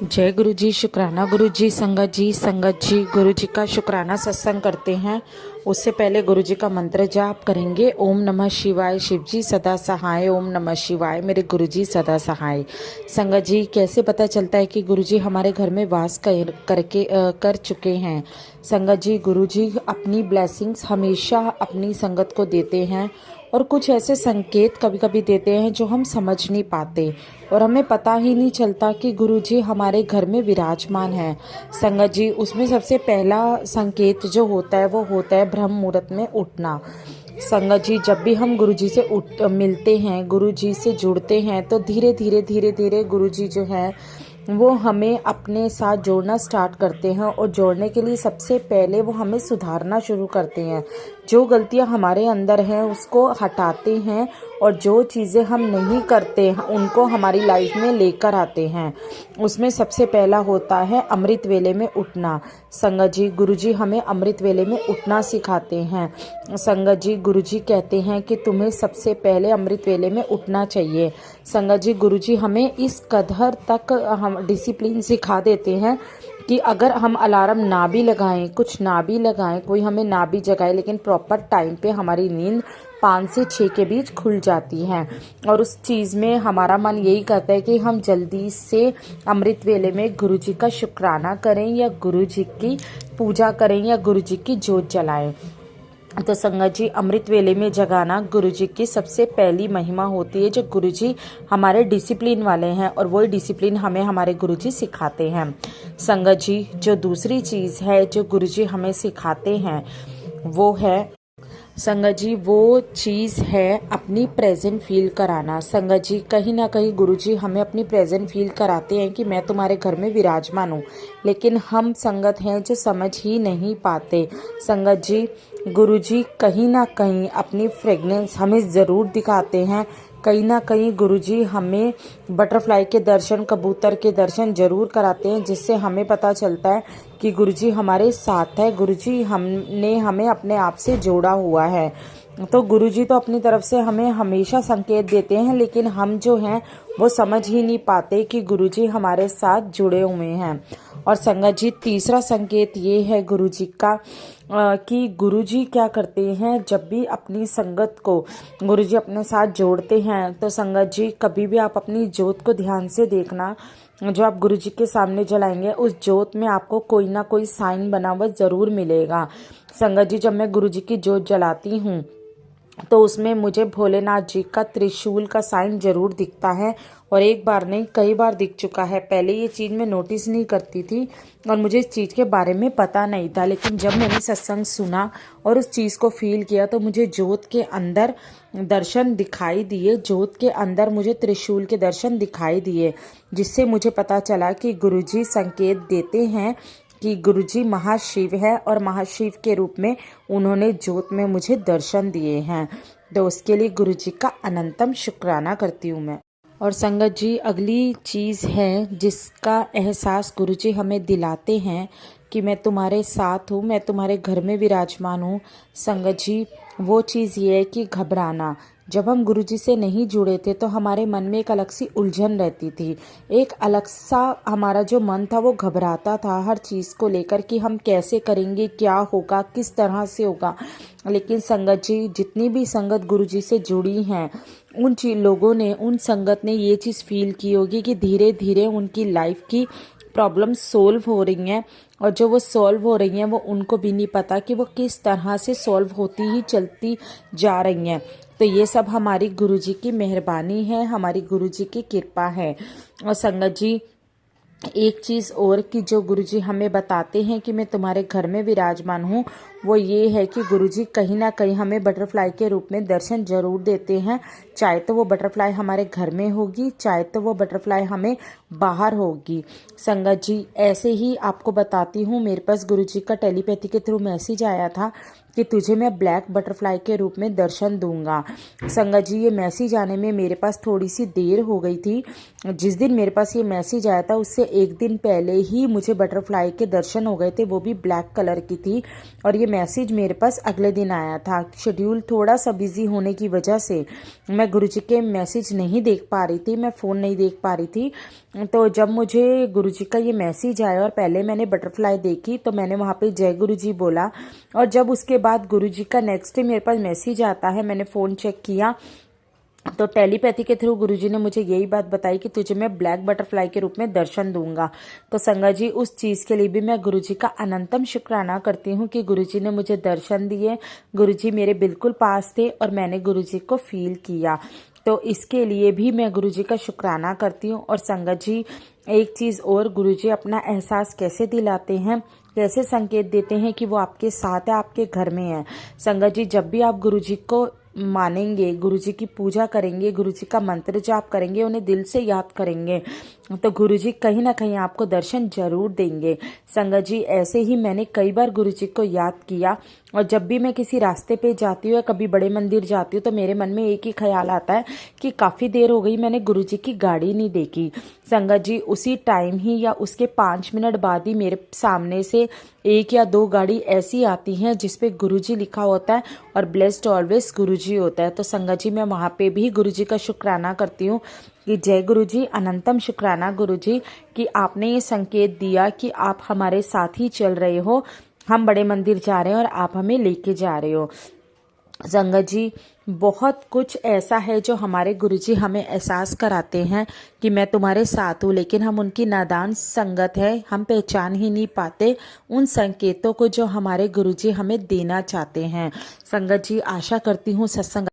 जय गुरु जी। शुक्राना गुरु जी। संगत जी गुरु जी का शुक्राना सत्संग करते हैं। उससे पहले गुरु जी का मंत्र जाप करेंगे। ओम नमः शिवाय। शिव जी सदा सहाय। ओम नमः शिवाय। मेरे गुरु जी सदा सहाय। संगत जी, कैसे पता चलता है कि गुरु जी हमारे घर में वास कर चुके हैं? संगत जी, गुरु जी अपनी ब्लेसिंग्स हमेशा अपनी संगत को देते हैं और कुछ ऐसे संकेत कभी कभी देते हैं जो हम समझ नहीं पाते और हमें पता ही नहीं चलता कि गुरुजी हमारे घर में विराजमान है। संगत जी, उसमें सबसे पहला संकेत जो होता है वो होता है ब्रह्म मुहूर्त में उठना। संगत जी, जब भी हम गुरुजी से मिलते हैं, गुरुजी से जुड़ते हैं, तो धीरे धीरे गुरुजी जो है वो हमें अपने साथ जोड़ना स्टार्ट करते हैं और जोड़ने के लिए सबसे पहले वो हमें सुधारना शुरू करते हैं। जो गलतियां हमारे अंदर हैं उसको हटाते हैं और जो चीज़ें हम नहीं करते हैं उनको हमारी लाइफ में लेकर आते हैं। उसमें सबसे पहला होता है अमृत वेले में उठना। संगत जी, गुरुजी हमें अमृत वेले में उठना सिखाते हैं। संगत जी, गुरुजी कहते हैं कि तुम्हें सबसे पहले अमृत वेले में उठना चाहिए। संगत जी, गुरुजी हमें इस कदर तक हम डिसिप्लिन सिखा देते हैं कि अगर हम अलार्म ना भी लगाएं, कुछ ना भी लगाएं, कोई हमें ना भी जगाए, लेकिन प्रॉपर टाइम पे हमारी नींद 5 से 6 के बीच खुल जाती है और उस चीज़ में हमारा मन यही करता है कि हम जल्दी से अमृत वेले में गुरुजी का शुक्राना करें या गुरुजी की पूजा करें या गुरुजी की जोत जलाएं। तो संगत जी, अमृत वेले में जगाना गुरुजी की सबसे पहली महिमा होती है। जो गुरुजी हमारे डिसिप्लिन वाले हैं और वही डिसिप्लिन हमें हमारे गुरुजी सिखाते हैं। संगत जी, जो दूसरी चीज़ है जो गुरुजी हमें सिखाते हैं वो है संगत जी, वो चीज़ है अपनी प्रेजेंट फील कराना। संगत जी, कहीं ना कहीं गुरुजी हमें अपनी प्रेजेंट फील कराते हैं कि मैं तुम्हारे घर में विराजमान हूँ, लेकिन हम संगत हैं जो समझ ही नहीं पाते। संगत जी, गुरुजी कहीं ना कहीं अपनी फ्रेगनेंस हमें ज़रूर दिखाते हैं। कहीं ना कहीं गुरुजी हमें बटरफ्लाई के दर्शन, कबूतर के दर्शन जरूर कराते हैं, जिससे हमें पता चलता है कि गुरुजी हमारे साथ है, गुरुजी हमने हमें अपने आप से जोड़ा हुआ है। तो गुरुजी तो अपनी तरफ से हमें हमेशा संकेत देते हैं, लेकिन हम जो हैं वो समझ ही नहीं पाते कि गुरुजी हमारे साथ जुड़े हुए हैं। और संगत जी, तीसरा संकेत ये है गुरुजी का कि गुरुजी क्या करते हैं, जब भी अपनी संगत को गुरुजी अपने साथ जोड़ते हैं तो संगत जी कभी भी आप अपनी जोत को ध्यान से देखना। जो आप गुरुजी के सामने जलाएंगे उस जोत में आपको कोई ना कोई साइन बना हुआ ज़रूर मिलेगा। संगत जी, जब मैं गुरुजी की जोत जलाती हूँ तो उसमें मुझे भोलेनाथ जी का त्रिशूल का साइन जरूर दिखता है और एक बार नहीं कई बार दिख चुका है। पहले ये चीज़ मैं नोटिस नहीं करती थी और मुझे इस चीज़ के बारे में पता नहीं था, लेकिन जब मैंने सत्संग सुना और उस चीज़ को फील किया तो मुझे जोत के अंदर दर्शन दिखाई दिए। जोत के अंदर मुझे त्रिशूल के दर्शन दिखाई दिए, जिससे मुझे पता चला कि गुरुजी संकेत देते हैं कि गुरुजी महाशिव है और महाशिव के रूप में उन्होंने जोत में मुझे दर्शन दिए हैं। तो उसके लिए गुरुजी का अनंतम शुक्राना करती हूँ मैं। और संगत जी, अगली चीज़ है जिसका एहसास गुरुजी हमें दिलाते हैं कि मैं तुम्हारे साथ हूँ, मैं तुम्हारे घर में विराजमान हूँ। संगत जी, वो चीज़ ये है कि घबराना। जब हम गुरुजी से नहीं जुड़े थे तो हमारे मन में एक अलग सी उलझन रहती थी, एक अलग सा हमारा जो मन था वो घबराता था हर चीज़ को लेकर कि हम कैसे करेंगे, क्या होगा, किस तरह से होगा। लेकिन संगत जी, जितनी भी संगत गुरुजी से जुड़ी हैं उन संगत ने ये चीज़ फील की होगी कि धीरे धीरे उनकी लाइफ की प्रॉब्लम सोल्व हो रही हैं और जो वो सॉल्व हो रही हैं वो उनको भी नहीं पता कि वो किस तरह से सॉल्व होती ही चलती जा रही हैं। तो ये सब हमारी गुरुजी की मेहरबानी है, हमारी गुरुजी की कृपा है। और संगत जी, एक चीज़ और कि जो गुरुजी हमें बताते हैं कि मैं तुम्हारे घर में विराजमान हूँ, वो ये है कि गुरुजी कहीं ना कहीं हमें बटरफ्लाई के रूप में दर्शन जरूर देते हैं। चाहे तो वो बटरफ्लाई हमारे घर में होगी, चाहे तो वो बटरफ्लाई हमें बाहर होगी। संगत जी, ऐसे ही आपको बताती हूँ, मेरे पास गुरुजी का टेलीपैथी के थ्रू मैसेज आया था कि तुझे मैं ब्लैक बटरफ्लाई के रूप में दर्शन दूंगा। संगत जी, ये मैसेज आने में मेरे पास थोड़ी सी देर हो गई थी। जिस दिन मेरे पास ये मैसेज आया था उससे एक दिन पहले ही मुझे बटरफ्लाई के दर्शन हो गए थे, वो भी ब्लैक कलर की थी। और ये मैसेज मेरे पास अगले दिन आया था। शेड्यूल थोड़ा सा बिजी होने की वजह से मैं गुरुजी के मैसेज नहीं देख पा रही थी, मैं फ़ोन नहीं देख पा रही थी। तो जब मुझे गुरुजी का ये मैसेज आया और पहले मैंने बटरफ्लाई देखी तो मैंने वहाँ पे जय गुरुजी बोला, और जब उसके बाद गुरुजी का नेक्स्ट डे मेरे पास मैसेज आता है, मैंने फ़ोन चेक किया तो टेलीपैथी के थ्रू गुरुजी ने मुझे यही बात बताई कि तुझे मैं ब्लैक बटरफ्लाई के रूप में दर्शन दूंगा। तो संगत जी, उस चीज़ के लिए भी मैं गुरुजी का अनंतम शुक्राना करती हूँ कि गुरुजी ने मुझे दर्शन दिए। गुरुजी मेरे बिल्कुल पास थे और मैंने गुरुजी को फील किया, तो इसके लिए भी मैं गुरुजी का शुक्राना करती हूँ। और संगत जी, एक चीज़ और, गुरुजी अपना एहसास कैसे दिलाते हैं, कैसे संकेत देते हैं कि वो आपके साथ है, आपके घर में है। संगत जी, जब भी आप गुरुजी को मानेंगे, गुरुजी की पूजा करेंगे, गुरुजी का मंत्र जाप करेंगे, उन्हें दिल से याद करेंगे, तो गुरुजी कहीं ना कहीं आपको दर्शन जरूर देंगे। संगत जी, ऐसे ही मैंने कई बार गुरुजी को याद किया, और जब भी मैं किसी रास्ते पे जाती हूँ या कभी बड़े मंदिर जाती हूँ तो मेरे मन में एक ही ख्याल आता है कि काफ़ी देर हो गई मैंने गुरुजी की गाड़ी नहीं देखी। संगत जी, उसी टाइम ही या उसके 5 मिनट बाद ही मेरे सामने से 1 या 2 गाड़ी ऐसी आती हैं जिसपे गुरुजी लिखा होता है और ब्लेस्ड ऑलवेज गुरुजी होता है। तो संगत जी, मैं वहाँ पे भी गुरुजी का शुक्राना करती हूँ कि जय गुरुजी, अनंतम शुक्राना गुरुजी कि आपने ये संकेत दिया कि आप हमारे साथ ही चल रहे हो, हम बड़े मंदिर जा रहे हैं और आप हमें लेके जा रहे हो। संगत जी, बहुत कुछ ऐसा है जो हमारे गुरुजी हमें एहसास कराते हैं कि मैं तुम्हारे साथ हूँ, लेकिन हम उनकी नादान संगत है, हम पहचान ही नहीं पाते उन संकेतों को जो हमारे गुरुजी हमें देना चाहते हैं। संगत जी, आशा करती हूँ सत्संग